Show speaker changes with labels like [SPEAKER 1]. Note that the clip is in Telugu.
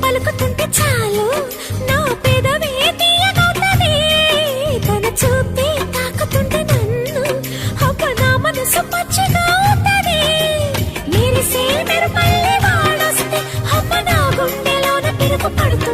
[SPEAKER 1] పలుకుతుంటే చాలు నా పెదవే తీయగవుతది తన చూపే తాకుతుంటే నన్ను అబ్బ నా మనసు పచ్చిగా అవుతది మెరిసే మెరుపల్లె వాడొస్తే అమ్మ నా గుండెలోన పిరుగు పడుతుంది